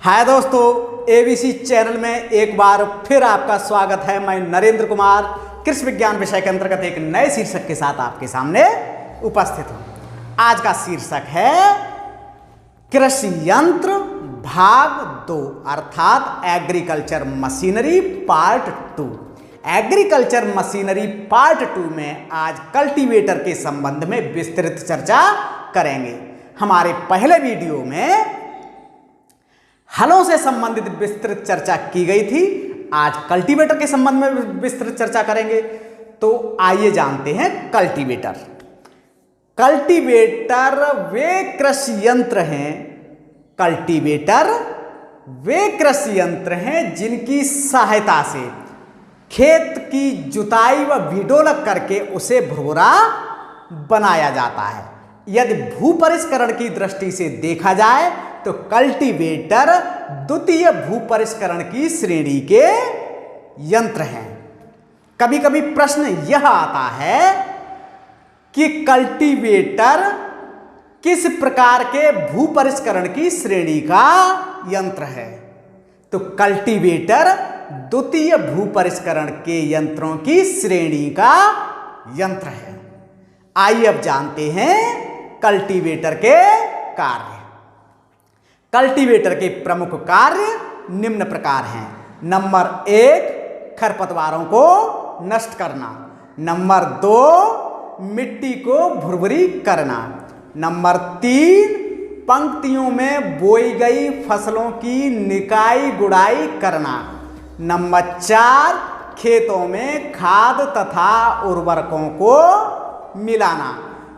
हाय दोस्तों, ABC channel में एक बार फिर आपका स्वागत है। मैं नरेंद्र कुमार कृषि विज्ञान विषय के अंतर्गत एक नए शीर्षक के साथ आपके सामने उपस्थित हूं। आज का शीर्षक है कृषि यंत्र भाग 2 अर्थात agriculture machinery part 2। Agriculture machinery part 2 में आज कल्टीवेटर के संबंध में विस्तृत चर्चा करेंगे। हमारे पहले वीडियो में हलों से संबंधित विस्तृत चर्चा की गई थी। आज कल्टीवेटर के संबंध में विस्तृत चर्चा करेंगे। तो आइए जानते हैं कल्टीवेटर। कल्टीवेटर वे कृषि यंत्र हैं। कल्टीवेटर वे कृषि यंत्र हैं जिनकी सहायता से खेत की जुताई व भिडोलक करके उसे भुरभुरा बनाया जाता है। यदि भूपरिष्करण की दृष्टि से देखा जाए तो कल्टीवेटर द्वितीय भूपरिष्करण की श्रेणी के यंत्र हैं। कभी कभी प्रश्न यह आता है कि कल्टीवेटर किस प्रकार के भूपरिष्करण की श्रेणी का यंत्र है। तो कल्टीवेटर द्वितीय भूपरिष्करण के यंत्रों की श्रेणी का यंत्र है। आइए अब जानते हैं कल्टीवेटर के कार्य। कल्टीवेटर के प्रमुख कार्य निम्न प्रकार हैं। नंबर 1, खरपतवारों को नष्ट करना। नंबर 2, मिट्टी को भुरभुरी करना। नंबर 3, पंक्तियों में बोई गई फसलों की निकाई गुड़ाई करना। नंबर 4, खेतों में खाद तथा उर्वरकों को मिलाना।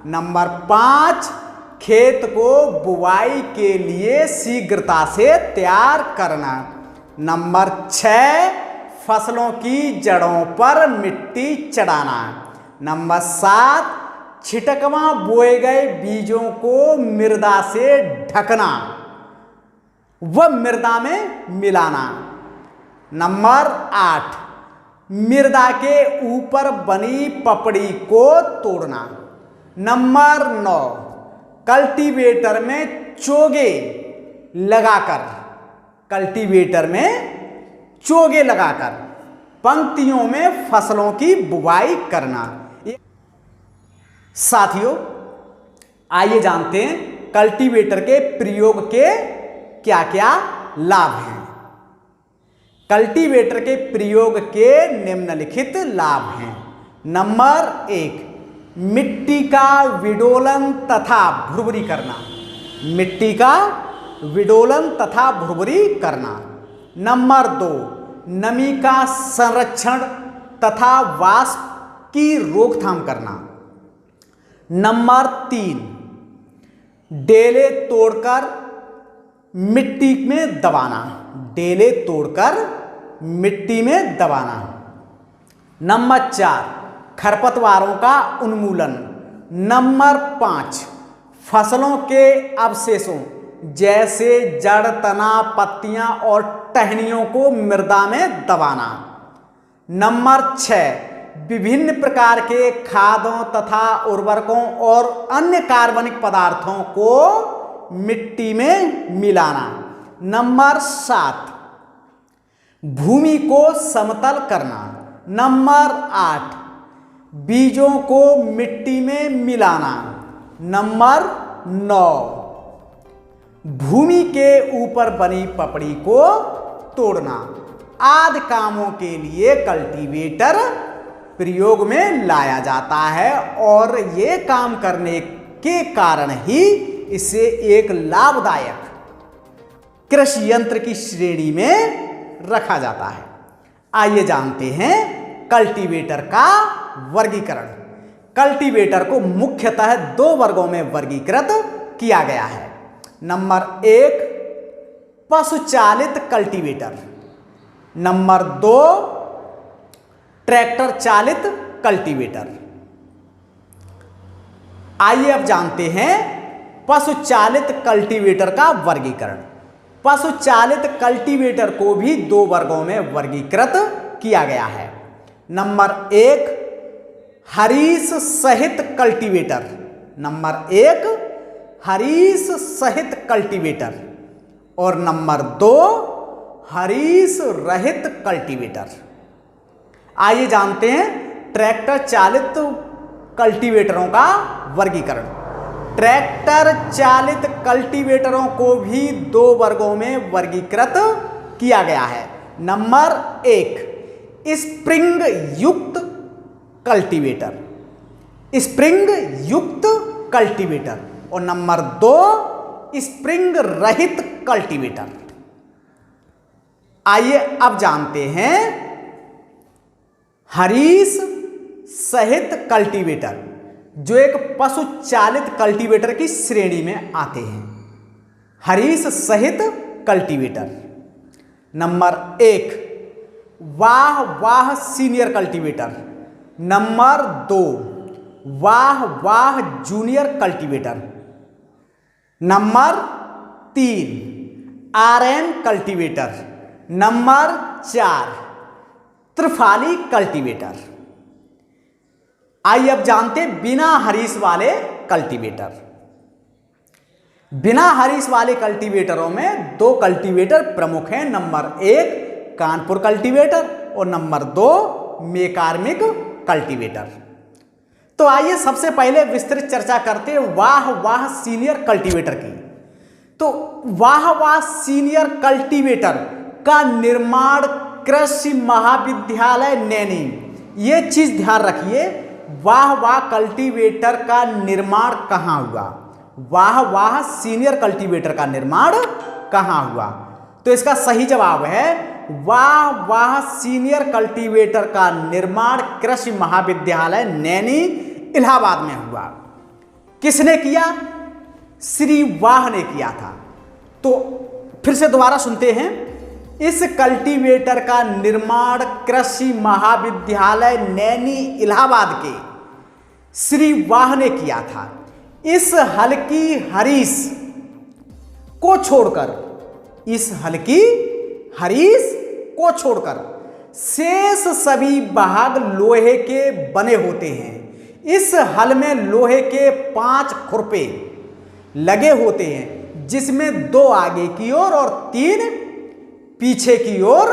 नंबर 5, खेत को बुवाई के लिए शीघ्रता से तैयार करना। नंबर 6, फसलों की जड़ों पर मिट्टी चढ़ाना। नंबर 7, छिटकवा बोए गए बीजों को मृदा से ढकना व मृदा में मिलाना। नंबर 8, मृदा के ऊपर बनी पपड़ी को तोड़ना। नंबर 9, कल्टीवेटर में चोगे लगाकर पंक्तियों में फसलों की बुवाई करना। साथियों, आइए जानते हैं कल्टीवेटर के प्रयोग के क्या क्या लाभ हैं। कल्टीवेटर के प्रयोग के निम्नलिखित लाभ हैं। नंबर 1, मिट्टी का विडोलन तथा भुरभुरी करना। मिट्टी का विडोलन तथा भुरभुरी करना। नंबर 2, नमी का संरक्षण तथा वाष्प की रोकथाम करना। नंबर 3, डेले तोड़कर मिट्टी में दबाना। डेले तोड़कर मिट्टी में दबाना। नंबर 4, खरपतवारों का उन्मूलन। नंबर 5, फसलों के अवशेषों जैसे जड़, तना, पत्तियां और टहनियों को मृदा में दबाना। नंबर 6, विभिन्न प्रकार के खादों तथा उर्वरकों और अन्य कार्बनिक पदार्थों को मिट्टी में मिलाना। नंबर 7, भूमि को समतल करना। नंबर 8, बीजों को मिट्टी में मिलाना। नंबर 9, भूमि के ऊपर बनी पपड़ी को तोड़ना। आदि कामों के लिए कल्टीवेटर प्रयोग में लाया जाता है और ये काम करने के कारण ही इसे एक लाभदायक कृषि यंत्र की श्रेणी में रखा जाता है। आइए जानते हैं कल्टीवेटर का वर्गीकरण। कल्टीवेटर को मुख्यतः 2 वर्गों में वर्गीकृत किया गया है। नंबर 1, पशु चालित कल्टीवेटर। नंबर 2, ट्रैक्टर चालित कल्टीवेटर। आइए अब जानते हैं पशु चालित कल्टीवेटर का वर्गीकरण। पशु चालित कल्टीवेटर को भी 2 वर्गों में वर्गीकृत किया गया है। नंबर 1, हरीश सहित कल्टीवेटर। नंबर 1, हरीश सहित कल्टीवेटर। और नंबर 2 हरीस रहित कल्टीवेटर। आइए जानते हैं ट्रैक्टर चालित कल्टीवेटरों का वर्गीकरण। ट्रैक्टर चालित कल्टीवेटरों को भी 2 वर्गों में वर्गीकृत किया गया है। नंबर 1 स्प्रिंग युक्त कल्टीवेटर, स्प्रिंग युक्त कल्टीवेटर, और नंबर 2 स्प्रिंग रहित कल्टीवेटर। आइए अब जानते हैं हरीस सहित कल्टीवेटर, जो एक पशु चालित कल्टीवेटर की श्रेणी में आते हैं। हरीस सहित कल्टीवेटर। नंबर 1 वाह वाह सीनियर कल्टीवेटर। नंबर 2 वाह वाह junior cultivator. Number 3 RN cultivator. Number 4 त्रिफाली कल्टीवेटर। आइए अब जानते हैं बिना हरीस वाले कल्टीवेटर। बिना हरीस वाले कल्टीवेटरों में 2 कल्टीवेटर प्रमुख हैं। नंबर 1 कानपुर कल्टीवेटर और नंबर 2 मेकार्मिक कल्टीवेटर। तो आइए सबसे पहले विस्तृत चर्चा करते हैं वाह वाह सीनियर कल्टीवेटर की। तो वाह वाह सीनियर कल्टीवेटर का निर्माण कृषि महाविद्यालय नैनी, ये चीज ध्यान रखिए, वाह वाह कल्टीवेटर का निर्माण कहाँ हुआ, वाह वाह सीनियर कल्टीवेटर का निर्माण कहाँ हुआ। तो इसका सही जवाब है वाह वाह सीनियर कल्टीवेटर का निर्माण कृषि महाविद्यालय नैनी इलाहाबाद में हुआ। किसने किया? श्री वाह ने किया था। तो फिर से दोबारा सुनते हैं, इस कल्टीवेटर का निर्माण कृषि महाविद्यालय नैनी इलाहाबाद के श्री वाह ने किया था। इस हल्की हरीस को छोड़कर, इस हल्की हरीस को छोड़कर शेष सभी भाग लोहे के बने होते हैं। इस हल में लोहे के 5 खुरपे लगे होते हैं, जिसमें 2 आगे की ओर और 3 पीछे की ओर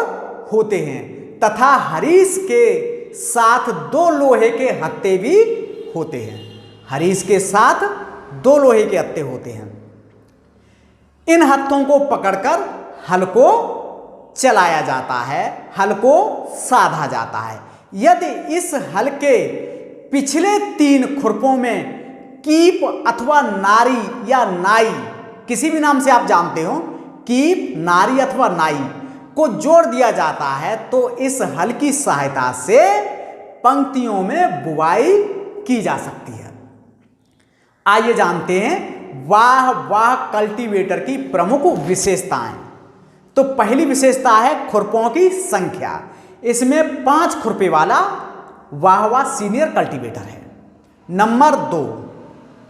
होते हैं, तथा हरीस के साथ 2 लोहे के हत्थे भी होते हैं। हरीस के साथ 2 लोहे के हत्थे होते हैं। इन हत्थों को पकड़कर हल को चलाया जाता है, हल को साधा जाता है। यदि इस हल के पिछले 3 खुरपों में कीप अथवा नारी या नाई, किसी भी नाम से आप जानते हो, कीप, नारी अथवा नाई को जोड़ दिया जाता है, तो इस हल की सहायता से पंक्तियों में बुवाई की जा सकती है। आइए जानते हैं वाह वाह कल्टीवेटर की प्रमुख विशेषताएं। तो पहली विशेषता है खुरपों की संख्या। इसमें 5 खुरपे वाला वाह वाह सीनियर कल्टीवेटर है। नंबर 2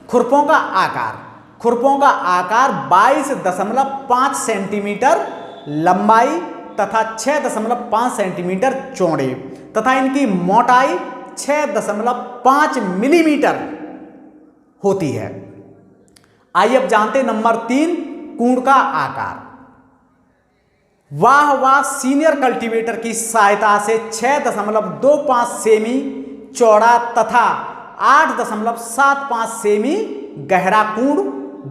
खुरपों का आकार। खुरपों का आकार 22.5 सेंटीमीटर लंबाई तथा 6.5 सेंटीमीटर चौड़े तथा इनकी मोटाई 6.5 मिलीमीटर होती है। आइए अब जानते हैं नंबर 3 कूड़ का आकार। वाह वाह सीनियर कल्टीवेटर की सहायता से 6.25 सेमी चौड़ा तथा 8.75 सेमी गहरा कूड़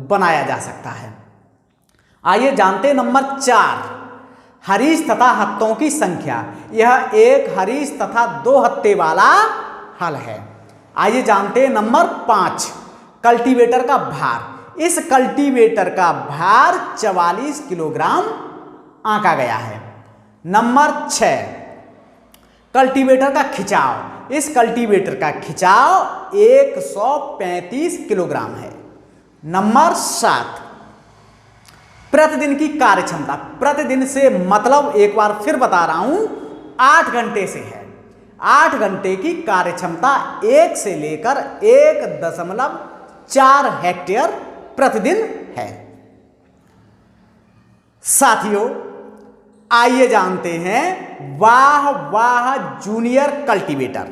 बनाया जा सकता है। आइए जानते हैं नंबर 4 हरीस तथा हत्थों की संख्या। यह एक हरीस तथा 2 हत्थे वाला हल है। आइए जानते हैं नंबर 5 कल्टीवेटर का भार। इस कल्टीवेटर का भार 44 किलोग्राम आंका गया है। नंबर 6 कल्टीवेटर का खिंचाव। इस कल्टीवेटर का खिंचाव 135 किलोग्राम है। नंबर 7 प्रतिदिन की कार्यक्षमता। प्रतिदिन से मतलब एक बार फिर बता रहा हूं 8 घंटे से है। 8 घंटे की कार्यक्षमता 1 से लेकर 1.4 हेक्टेयर प्रतिदिन है। साथियों आइए जानते हैं वाह वाह जूनियर कल्टीवेटर।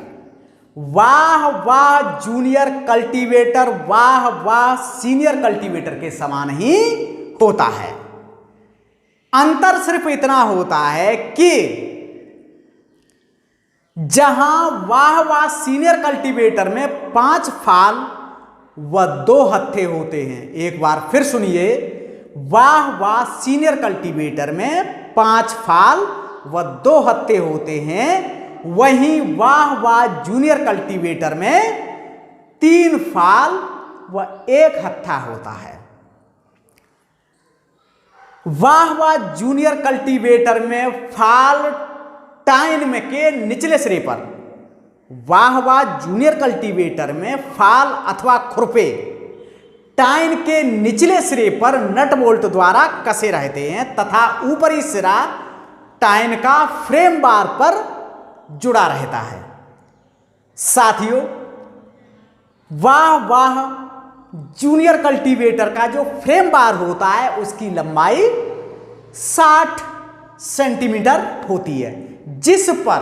वाह वाह जूनियर कल्टीवेटर वाह वाह सीनियर कल्टीवेटर के समान ही होता है। अंतर सिर्फ इतना होता है कि जहां वाह सीनियर कल्टीवेटर में 5 फाल व 2 हत्थे होते हैं। एक बार फिर सुनिए, वाह सीनियर कल्टीवेटर में 5 फाल व 2 हत्थे होते हैं, वहीं वाह जूनियर कल्टीवेटर में 3 फाल व 1 हत्था होता है। वाह जूनियर कल्टीवेटर में फाल टाइन में के निचले सिरे पर, वाह जूनियर कल्टीवेटर में फाल अथवा खुरपे टाइन के निचले सिरे पर नट बोल्ट द्वारा कसे रहते हैं तथा ऊपरी सिरा टाइन का फ्रेम बार पर जुड़ा रहता है। साथियों, वाह जूनियर कल्टीवेटर का जो फ्रेम बार होता है उसकी लंबाई 60 सेंटीमीटर होती है, जिस पर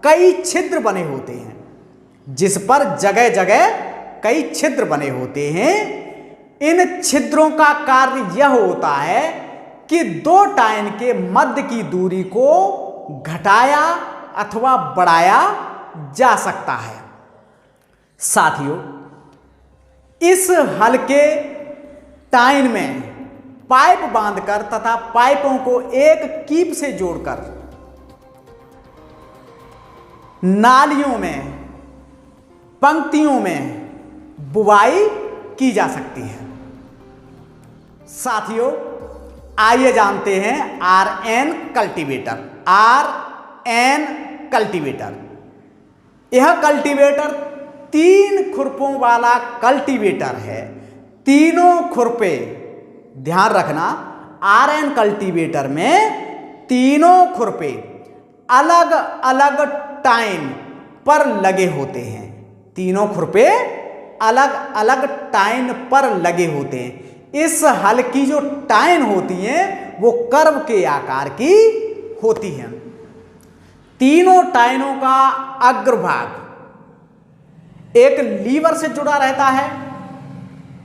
कई छिद्र बने होते हैं, जिस पर जगह जगह कई छिद्र बने होते हैं। इन छिद्रों का कार्य यह होता है कि 2 टाइन के मध्य की दूरी को घटाया अथवा बढ़ाया जा सकता है। साथियों, इस हल्के टाइन में पाइप बांधकर तथा पाइपों को एक कीप से जोड़कर नालियों में, पंक्तियों में बुवाई की जा सकती है। साथियों, आइए जानते हैं आरएन कल्टीवेटर। आरएन कल्टीवेटर, यह कल्टीवेटर 3 खुरपों वाला कल्टीवेटर है। तीनों खुरपे, ध्यान रखना, आरएन कल्टीवेटर में तीनों खुरपे अलग अलग टाइन पर लगे होते हैं। तीनों खुरपे अलग अलग टाइन पर लगे होते हैं। इस हल की जो टाइन होती हैं वो कर्व के आकार की होती हैं। तीनों टाइनों का अग्रभाग एक लीवर से जुड़ा रहता है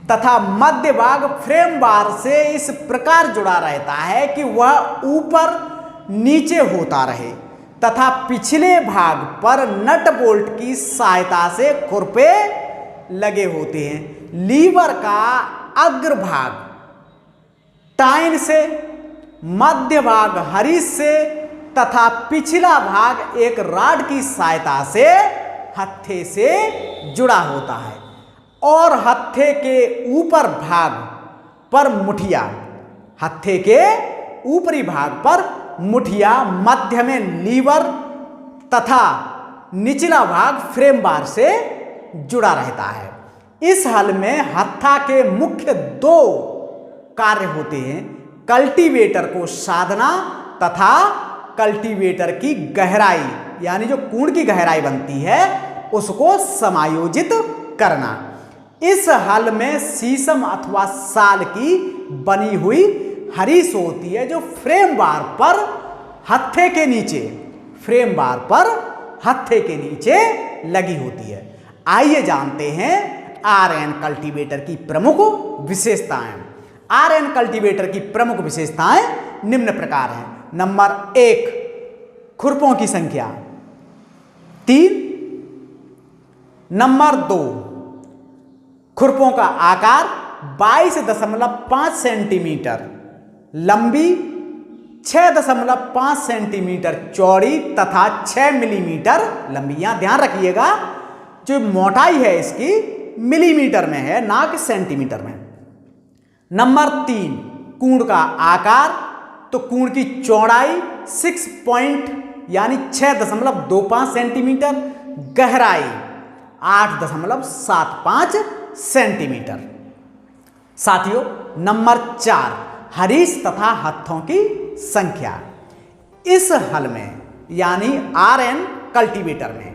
तथा मध्य भाग फ्रेम बार से इस प्रकार जुड़ा रहता है कि वह ऊपर नीचे होता रहे तथा पिछले भाग पर नट बोल्ट की सहायता से खुरपे लगे होते हैं। लीवर का अग्रभाग टाइन से, मध्य भाग हरीश से तथा पिछला भाग एक राड की सहायता से हत्थे से जुड़ा होता है और हत्थे के ऊपर भाग पर मुठिया, हत्थे के ऊपरी भाग पर मुठिया, मध्य में लीवर तथा निचला भाग फ्रेम बार से जुड़ा रहता है। इस हल में हत्था के मुख्य 2 कार्य होते हैं: कल्टीवेटर को साधना तथा कल्टीवेटर की गहराई, यानी जो कूण की गहराई बनती है उसको समायोजित करना। इस हल में शीशम अथवा साल की बनी हुई हरीश होती है जो फ्रेम बार पर हत्थे के नीचे, फ्रेम बार पर हत्थे के नीचे लगी होती है। आइए जानते हैं आरएन कल्टीवेटर की प्रमुख विशेषताएं। आरएन कल्टीवेटर की प्रमुख विशेषताएं निम्न प्रकार हैं। नंबर 1, खुरपों की संख्या 3। नंबर 2, खुरपों का आकार 22.5 सेंटीमीटर लंबी, 6.5 सेंटीमीटर चौड़ी तथा 6 मिलीमीटर लंबी। यहां ध्यान रखिएगा, जो मोटाई है इसकी मिलीमीटर में है, ना कि सेंटीमीटर में। नंबर 3, कूण का आकार, तो कूण की चौड़ाई 6.25 सेंटीमीटर, गहराई 8.75 सेंटीमीटर। साथियों, नंबर 4, हरीश तथा हत्थों की संख्या। इस हल में यानी आरएन कल्टीवेटर में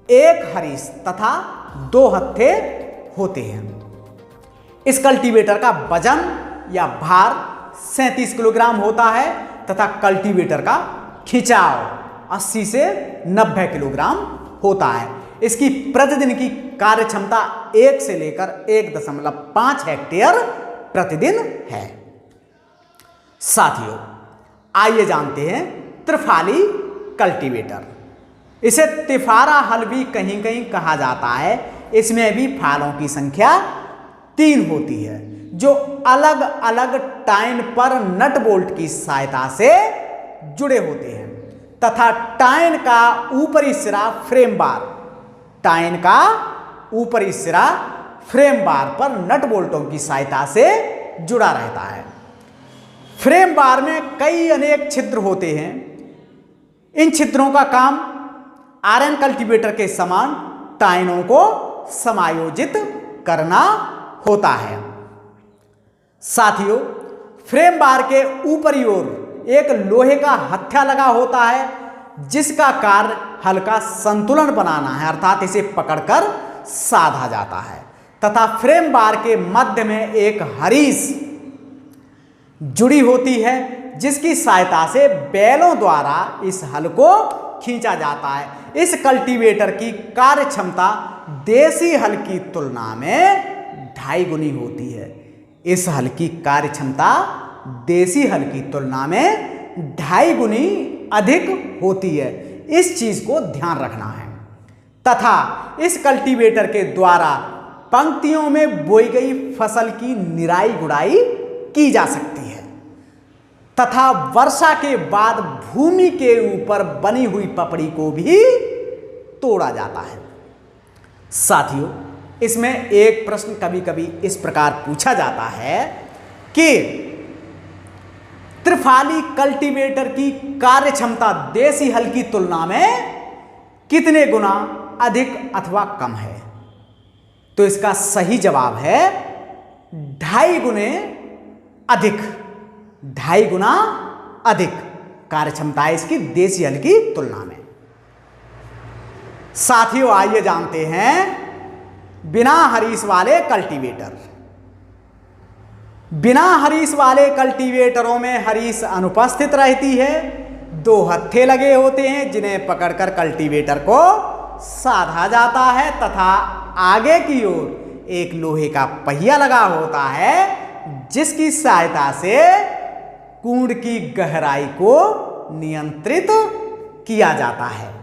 1 हरीश तथा 2 हत्थे होते हैं। इस कल्टीवेटर का वजन या भार 37 किलोग्राम होता है तथा कल्टीवेटर का खिंचाव 80 से 90 किलोग्राम होता है। इसकी प्रतिदिन की कार्य क्षमता 1 से लेकर 1.5 हेक्टेयर प्रतिदिन है। साथियों, आइए जानते हैं त्रिफाली कल्टीवेटर। इसे तिफारा हल भी कहीं कहीं कहा जाता है। इसमें भी फालों की संख्या 3 होती है, जो अलग अलग टाइन पर नट बोल्ट की सहायता से जुड़े होते हैं तथा टाइन का ऊपरी सिरा फ्रेम बार, टाइन का ऊपरी सिरा फ्रेम बार पर नट बोल्टों की सहायता से जुड़ा रहता है। फ्रेम बार में कई अनेक छिद्र होते हैं। इन छिद्रों का काम आयरन कल्टीवेटर के समान टाइनों को समायोजित करना होता है। साथियों, फ्रेम बार के ऊपरी ओर एक लोहे का हत्था लगा होता है, जिसका कार्य हल्का संतुलन बनाना है, अर्थात इसे पकड़कर साधा जाता है तथा फ्रेम बार के मध्य में एक हरीस जुड़ी होती है, जिसकी सहायता से बैलों द्वारा इस हल को खींचा जाता है। इस कल्टीवेटर की कार्य क्षमता देसी हल की तुलना में 2.5 गुनी होती है। इस हल की कार्य क्षमता देसी हल की तुलना में 2.5 गुनी अधिक होती है। इस चीज को ध्यान रखना है तथा इस कल्टीवेटर के द्वारा पंक्तियों में बोई गई फसल की निराई गुड़ाई की जा सकती है तथा वर्षा के बाद भूमि के ऊपर बनी हुई पपड़ी को भी तोड़ा जाता है। साथियों, इसमें एक प्रश्न कभी कभी इस प्रकार पूछा जाता है कि त्रिफाली कल्टीवेटर की कार्य क्षमता देसी हल की तुलना में कितने गुना अधिक अथवा कम है। तो इसका सही जवाब है 2.5 गुने अधिक। 2.5 गुना अधिक कार्य क्षमता है इसकी देसी हल की तुलना में। साथियों, आइए जानते हैं बिना हरीस वाले कल्टीवेटर। बिना हरीस वाले कल्टीवेटरों में हरीस अनुपस्थित रहती है। 2 हत्थे लगे होते हैं, जिन्हें पकड़कर कल्टीवेटर को साधा जाता है तथा आगे की ओर एक लोहे का पहिया लगा होता है, जिसकी सहायता से कुंड की गहराई को नियंत्रित किया जाता है।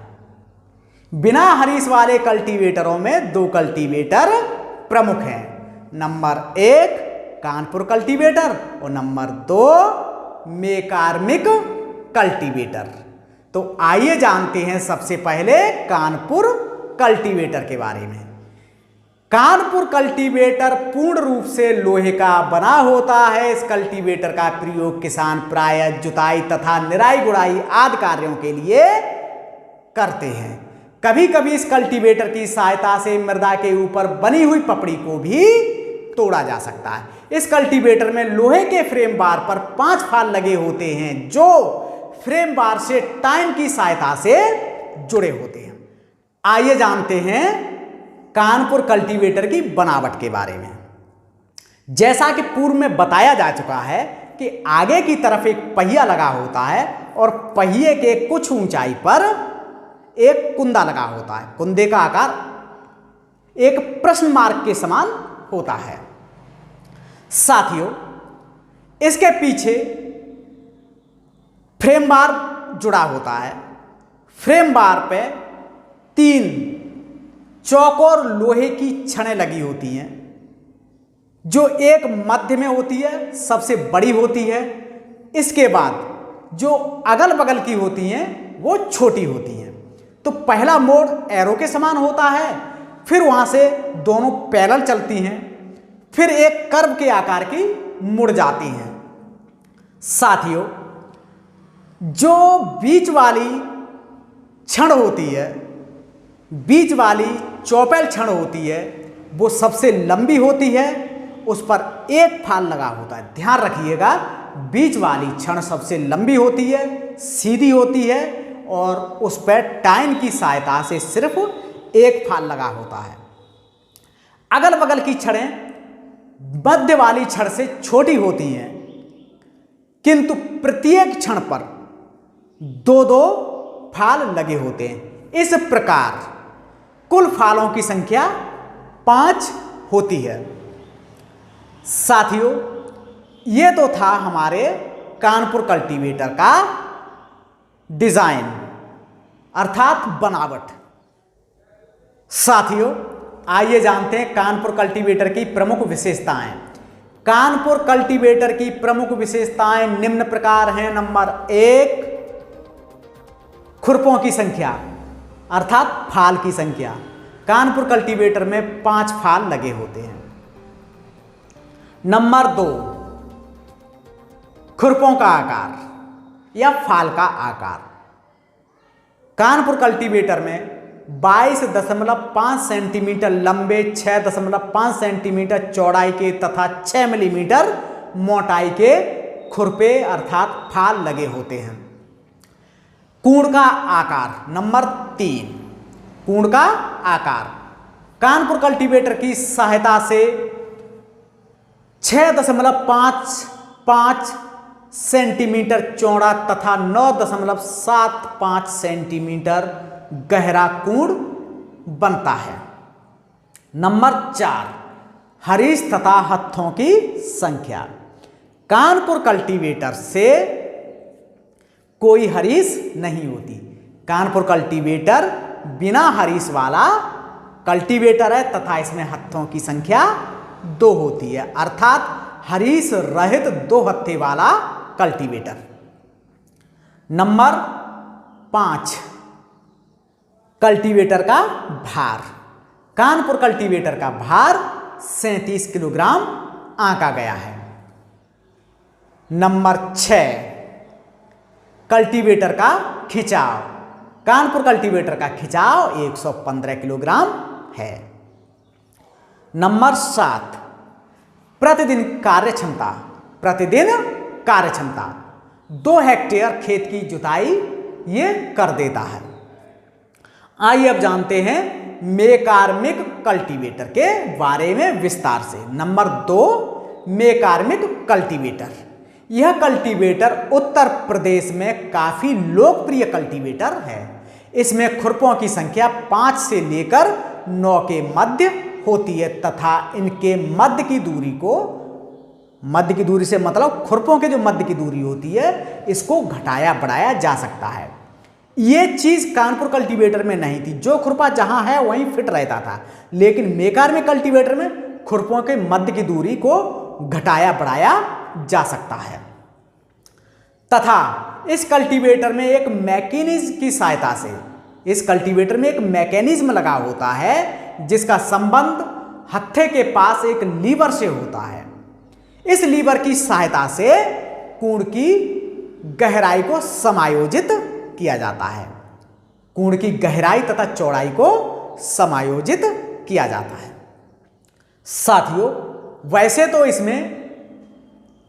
बिना हरीस वाले कल्टीवेटरों में 2 कल्टीवेटर प्रमुख हैं। नंबर 1 कानपुर कल्टीवेटर और नंबर 2 मेकार्मिक कल्टीवेटर। तो आइए जानते हैं सबसे पहले कानपुर कल्टीवेटर के बारे में। कानपुर कल्टीवेटर पूर्ण रूप से लोहे का बना होता है। इस कल्टीवेटर का प्रयोग किसान प्रायः जुताई तथा निराई गुड़ाई आदि कार्यों के लिए करते हैं। कभी कभी इस कल्टीवेटर की सहायता से मृदा के ऊपर बनी हुई पपड़ी को भी तोड़ा जा सकता है। इस कल्टीवेटर में लोहे के फ्रेम बार पर 5 फाल लगे होते हैं, जो फ्रेम बार से टाइन की सहायता से जुड़े होते हैं। आइए जानते हैं कानपुर कल्टीवेटर की बनावट के बारे में। जैसा कि पूर्व में बताया जा चुका है कि आगे की तरफ एक पहिया लगा होता है और पहिए के कुछ ऊंचाई पर एक कुंदा लगा होता है। कुंदे का आकार एक प्रश्न मार्क के समान होता है। साथियों, इसके पीछे फ्रेम बार जुड़ा होता है। फ्रेम बार पे 3 चौकोर लोहे की छड़ें लगी होती हैं, जो एक मध्य में होती है, सबसे बड़ी होती है। इसके बाद जो अगल बगल की होती हैं वो छोटी होती हैं। तो पहला मोड़ एरो के समान होता है, फिर वहां से दोनों पैरेलल चलती हैं, फिर एक कर्व के आकार की मुड़ जाती हैं। साथियों, जो बीच वाली छड़ होती है, बीच वाली चौपेल छड़ होती है, वो सबसे लंबी होती है। उस पर एक फाल लगा होता है। ध्यान रखिएगा, बीच वाली छड़ सबसे लंबी होती है, सीधी होती है और उस पर टाइन की सहायता से सिर्फ एक फाल लगा होता है। अगल बगल की छड़ें मध्य वाली छड़ से छोटी होती हैं, किंतु प्रत्येक छड़ पर 2-2 फाल लगे होते हैं। इस प्रकार कुल फालों की संख्या 5 होती है। साथियों, ये तो था हमारे कानपुर कल्टीवेटर का डिजाइन अर्थात बनावट। साथियों, आइए जानते हैं कानपुर कल्टीवेटर की प्रमुख विशेषताएं। कानपुर कल्टीवेटर की प्रमुख विशेषताएं निम्न प्रकार हैं। नंबर 1, खुरपों की संख्या अर्थात फाल की संख्या। कानपुर कल्टीवेटर में 5 फाल लगे होते हैं। नंबर 2, खुरपों का आकार या फाल का आकार। कानपुर कल्टीवेटर में 22.5 सेंटीमीटर लंबे, 6.5 सेंटीमीटर चौड़ाई के तथा 6 मिलीमीटर मोटाई के खुरपे अर्थात फाल लगे होते हैं। कूड़ का आकार। नंबर 3, कूड़ का आकार। कानपुर कल्टीवेटर की सहायता से 6.55 सेंटीमीटर चौड़ा तथा 9.75 सेंटीमीटर गहरा कूड़ बनता है। नंबर 4, हरीस तथा हत्थों की संख्या। कानपुर कल्टीवेटर से कोई हरीस नहीं होती। कानपुर कल्टीवेटर बिना हरीस वाला कल्टीवेटर है तथा इसमें हत्थों की संख्या 2 होती है अर्थात हरीस रहित 2 हत्थे वाला कल्टीवेटर। नंबर 5, कल्टीवेटर का भार। कानपुर कल्टीवेटर का भार 37 किलोग्राम आंका गया है। नंबर 6, कल्टीवेटर का खिंचाव। कानपुर कल्टीवेटर का खिंचाव 115 किलोग्राम है। नंबर 7, प्रतिदिन कार्यक्षमता। प्रतिदिन कार्यक्षमता 2 हेक्टेयर खेत की जुताई ये कर देता है। आइए अब जानते हैं मेकार्मिक कल्टीवेटर के बारे में विस्तार से। Number 2, McCormick cultivator. यह कल्टीवेटर उत्तर प्रदेश में काफी लोकप्रिय कल्टीवेटर है। इसमें खुरपों की संख्या 5 से लेकर 9 के मध्य होती है तथा इनके मध्य की दूरी से मतलब खुरपों के जो मध्य की दूरी होती है इसको घटाया बढ़ाया जा सकता है। ये चीज कानपुर कल्टीवेटर में नहीं थी। जो खुरपा जहां है वहीं फिट रहता था, लेकिन मेकार्मिक कल्टीवेटर में खुरपों के मध्य की दूरी को घटाया बढ़ाया जा सकता है तथा इस कल्टीवेटर में एक मैकेनिज्म की सहायता से इस कल्टीवेटर में एक मैकेनिज्म लगा होता है जिसका संबंध हत्थे के पास एक लीवर से होता है। इस लीवर की सहायता से कूड़ की गहराई को समायोजित किया जाता है। कूड़ की गहराई तथा चौड़ाई को समायोजित किया जाता है। साथियों, वैसे तो इसमें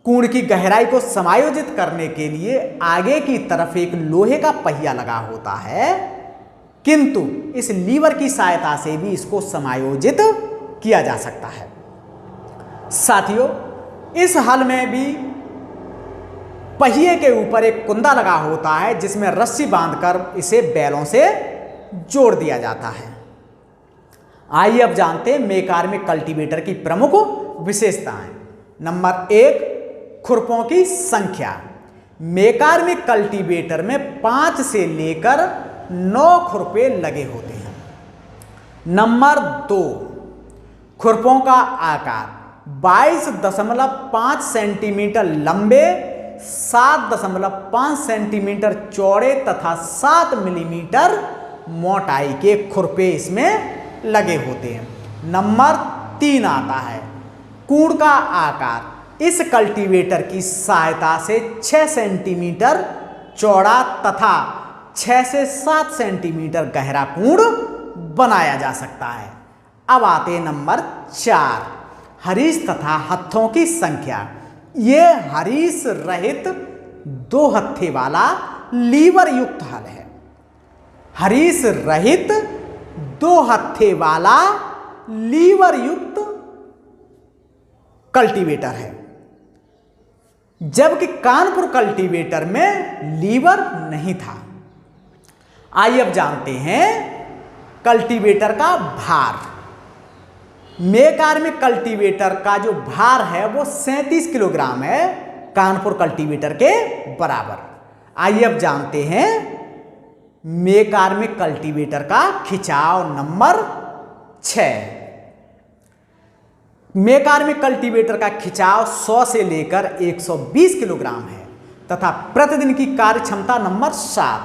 कूड़ की गहराई को समायोजित करने के लिए आगे की तरफ एक लोहे का पहिया लगा होता है, किंतु इस लीवर की सहायता से भी इसको समायोजित किया जा सकता है। साथियों, इस हल में भी पहिए के ऊपर एक कुंदा लगा होता है जिसमें रस्सी बांधकर इसे बैलों से जोड़ दिया जाता है। आइए अब जानते हैं मेकार्मिक कल्टीवेटर की प्रमुख विशेषताएं। नंबर 1, खुरपों की संख्या। मेकार्मिक कल्टीवेटर में 5 से लेकर 9 खुरपे लगे होते हैं। नंबर 2, खुरपों का आकार 22.5 सेंटीमीटर लंबे, 7.5 सेंटीमीटर चौड़े तथा 7 मिलीमीटर मोटाई के खुरपे इसमें लगे होते हैं। नंबर 3 आता है कूड़ का आकार। इस कल्टीवेटर की सहायता से 6 सेंटीमीटर चौड़ा तथा 6 से 7 सेंटीमीटर गहरा कूड़ बनाया जा सकता है। अब आते हैं नंबर 4, हरीस तथा हत्थों की संख्या। ये हरीस रहित 2 हत्थे वाला लीवर युक्त हल है। हरीस रहित 2 हत्थे वाला लीवर युक्त कल्टीवेटर है, जबकि कानपुर कल्टीवेटर में लीवर नहीं था। आइए अब जानते हैं कल्टीवेटर का भार। मेकार्मिक कल्टीवेटर का जो भार है वो 37 किलोग्राम है कानपुर कल्टीवेटर के बराबर। आइए अब जानते हैं मेकार्मिक कल्टीवेटर का खिंचाव नंबर 6। मेकार्मिक कल्टीवेटर का खिंचाव 100 से लेकर 120 किलोग्राम है तथा प्रतिदिन की कार्य क्षमता नंबर 7।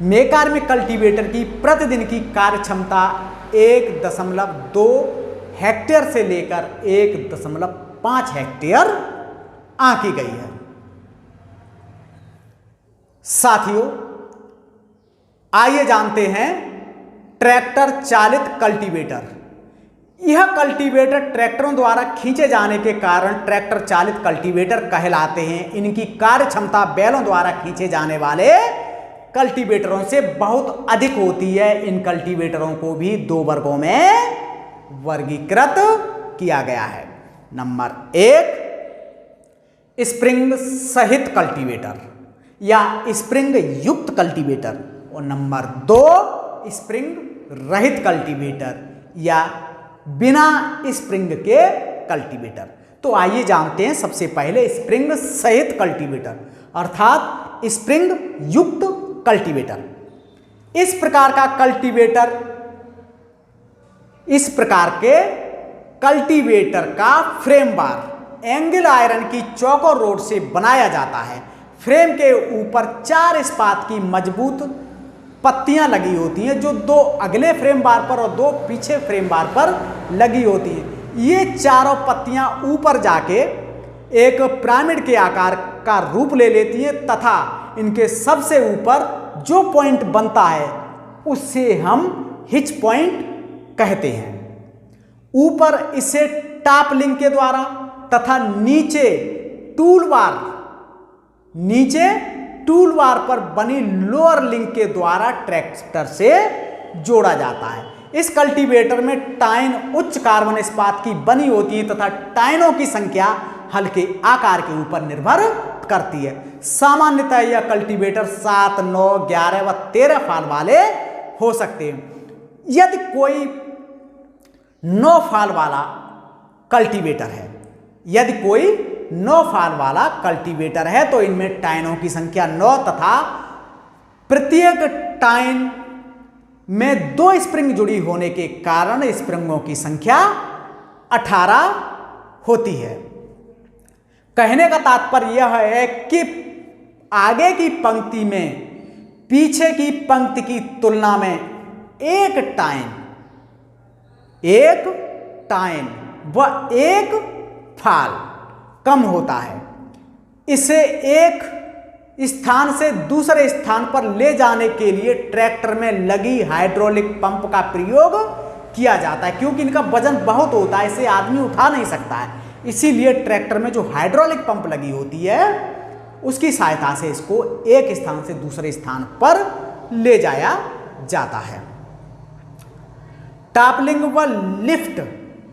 मेकार्मिक कल्टीवेटर की प्रतिदिन की कार्य क्षमता 1.2 हेक्टेयर से लेकर 1.5 हेक्टेयर आंकी गई है। साथियों, आइए जानते हैं ट्रैक्टर चालित कल्टीवेटर। यह कल्टीवेटर ट्रैक्टरों द्वारा खींचे जाने के कारण ट्रैक्टर चालित कल्टीवेटर कहलाते हैं। इनकी कार्य क्षमता बैलों द्वारा खींचे जाने वाले कल्टीवेटरों से बहुत अधिक होती है। इन कल्टीवेटरों को भी 2 वर्गों में वर्गीकृत किया गया है। नंबर 1, स्प्रिंग सहित कल्टीवेटर या स्प्रिंग युक्त कल्टीवेटर, और नंबर 2, स्प्रिंग रहित कल्टीवेटर या बिना स्प्रिंग के कल्टीवेटर। तो आइए जानते हैं सबसे पहले स्प्रिंग सहित कल्टीवेटर अर्थात स्प्रिंग युक्त कल्टीवेटर। इस प्रकार के कल्टीवेटर का फ्रेम बार एंगल आयरन की चौकोर रोड से बनाया जाता है। फ्रेम के ऊपर 4 इस्पात की मजबूत पत्तियां लगी होती हैं जो 2 अगले फ्रेम बार पर और 2 पीछे फ्रेम बार पर लगी होती हैं। ये चारों पत्तियां ऊपर जाके एक पिरामिड के आकार का रूप ले लेती हैं तथा इनके सबसे ऊपर जो पॉइंट बनता है उससे हम हिच पॉइंट कहते हैं। ऊपर इसे टॉप लिंक के द्वारा तथा नीचे टूल बार पर बनी लोअर लिंक के द्वारा ट्रैक्टर से जोड़ा जाता है। इस कल्टीवेटर में टाइन उच्च कार्बन इस्पात की बनी होती है तथा टाइनों की संख्या हल्के आकार के ऊपर निर्भर करती है। सामान्यतः यह कल्टीवेटर 7, 9, 11 व 13 फाल वाले हो सकते हैं। यदि कोई 9 फाल वाला कल्टीवेटर है तो इनमें टाइनों की संख्या 9 तथा प्रत्येक टाइन में 2 स्प्रिंग जुड़ी होने के कारण स्प्रिंगों की संख्या 18 होती है। कहने का तात्पर्य यह है कि आगे की पंक्ति में पीछे की पंक्ति की तुलना में एक टाइन व एक फाल कम होता है। इसे एक स्थान से दूसरे स्थान पर ले जाने के लिए ट्रैक्टर में लगी हाइड्रोलिक पंप का प्रयोग किया जाता है, क्योंकि इनका वजन बहुत होता है, इसे आदमी उठा नहीं सकता है। इसीलिए ट्रैक्टर में जो हाइड्रोलिक पंप लगी होती है उसकी सहायता से इसको एक स्थान से दूसरे स्थान पर ले जाया जाता है। टॉपलिंग व लिफ्ट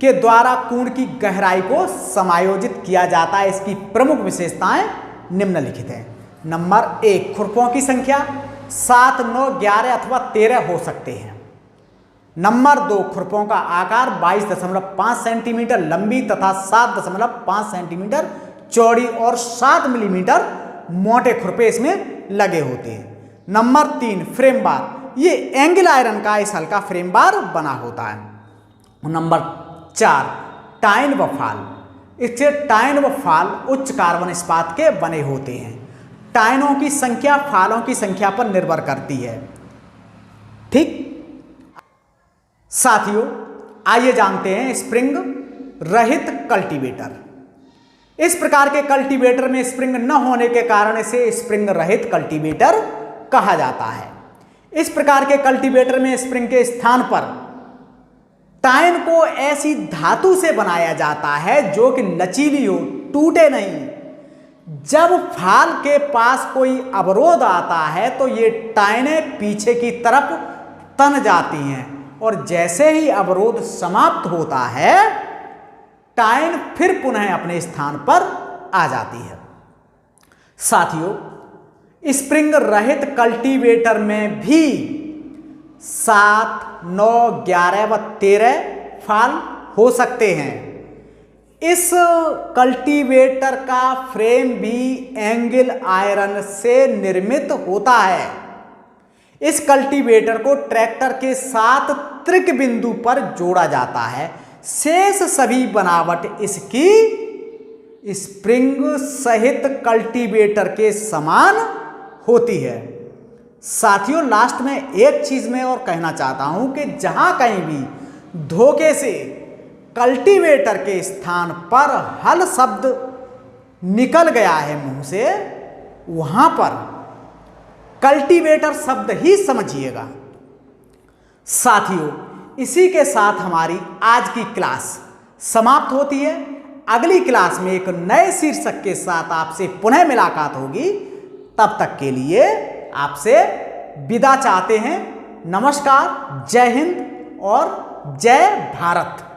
के द्वारा कूड़ की गहराई को समायोजित किया जाता है। इसकी प्रमुख विशेषताएं निम्नलिखित हैं। नंबर 1, खुरपों की संख्या 7, 9, 11 अथवा 13 हो सकते हैं। नंबर 2, खुरपों का आकार 22.5 सेंटीमीटर लंबी तथा 7.5 सेंटीमीटर चौड़ी और 7 मिलीमीटर मोटे खुरपे इसमें लगे होते हैं। नंबर 3, फ्रेम बार, ये एंगल आयरन का इस हल्का फ्रेम बार बना होता है। नंबर 4, टाइन व फाल, इससे टाइन व फाल उच्च कार्बन इस्पात के बने होते हैं। टाइनों की संख्या फालों की संख्या पर निर्भर करती है। ठीक साथियों, आइए जानते हैं स्प्रिंग रहित कल्टीवेटर। इस प्रकार के कल्टीवेटर में स्प्रिंग न होने के कारण इसे स्प्रिंग रहित कल्टीवेटर कहा जाता है। इस प्रकार के कल्टीवेटर में स्प्रिंग के स्थान पर टाइन को ऐसी धातु से बनाया जाता है जो कि लचीली हो, टूटे नहीं। जब फाल के पास कोई अवरोध आता है तो ये टाइनें पीछे की तरफ तन जाती हैं और जैसे ही अवरोध समाप्त होता है टाइन फिर पुनः अपने स्थान पर आ जाती है। साथियों, स्प्रिंग रहित कल्टीवेटर में भी 7, 9, 11 व 13 फाल हो सकते हैं। इस कल्टीवेटर का फ्रेम भी एंगल आयरन से निर्मित होता है। इस कल्टीवेटर को ट्रैक्टर के साथ त्रिक बिंदु पर जोड़ा जाता है। शेष सभी बनावट इसकी स्प्रिंग सहित कल्टीवेटर के समान होती है। साथियों, लास्ट में एक चीज मैं और कहना चाहता हूं कि जहां कहीं भी धोखे से कल्टीवेटर के स्थान पर हल शब्द निकल गया है मुंह से, वहां पर कल्टीवेटर शब्द ही समझिएगा। साथियों, इसी के साथ हमारी आज की क्लास समाप्त होती है। अगली क्लास में एक नए शीर्षक के साथ आपसे पुनः मुलाकात होगी। तब तक के लिए आपसे विदा चाहते हैं। नमस्कार, जय हिंद और जय भारत।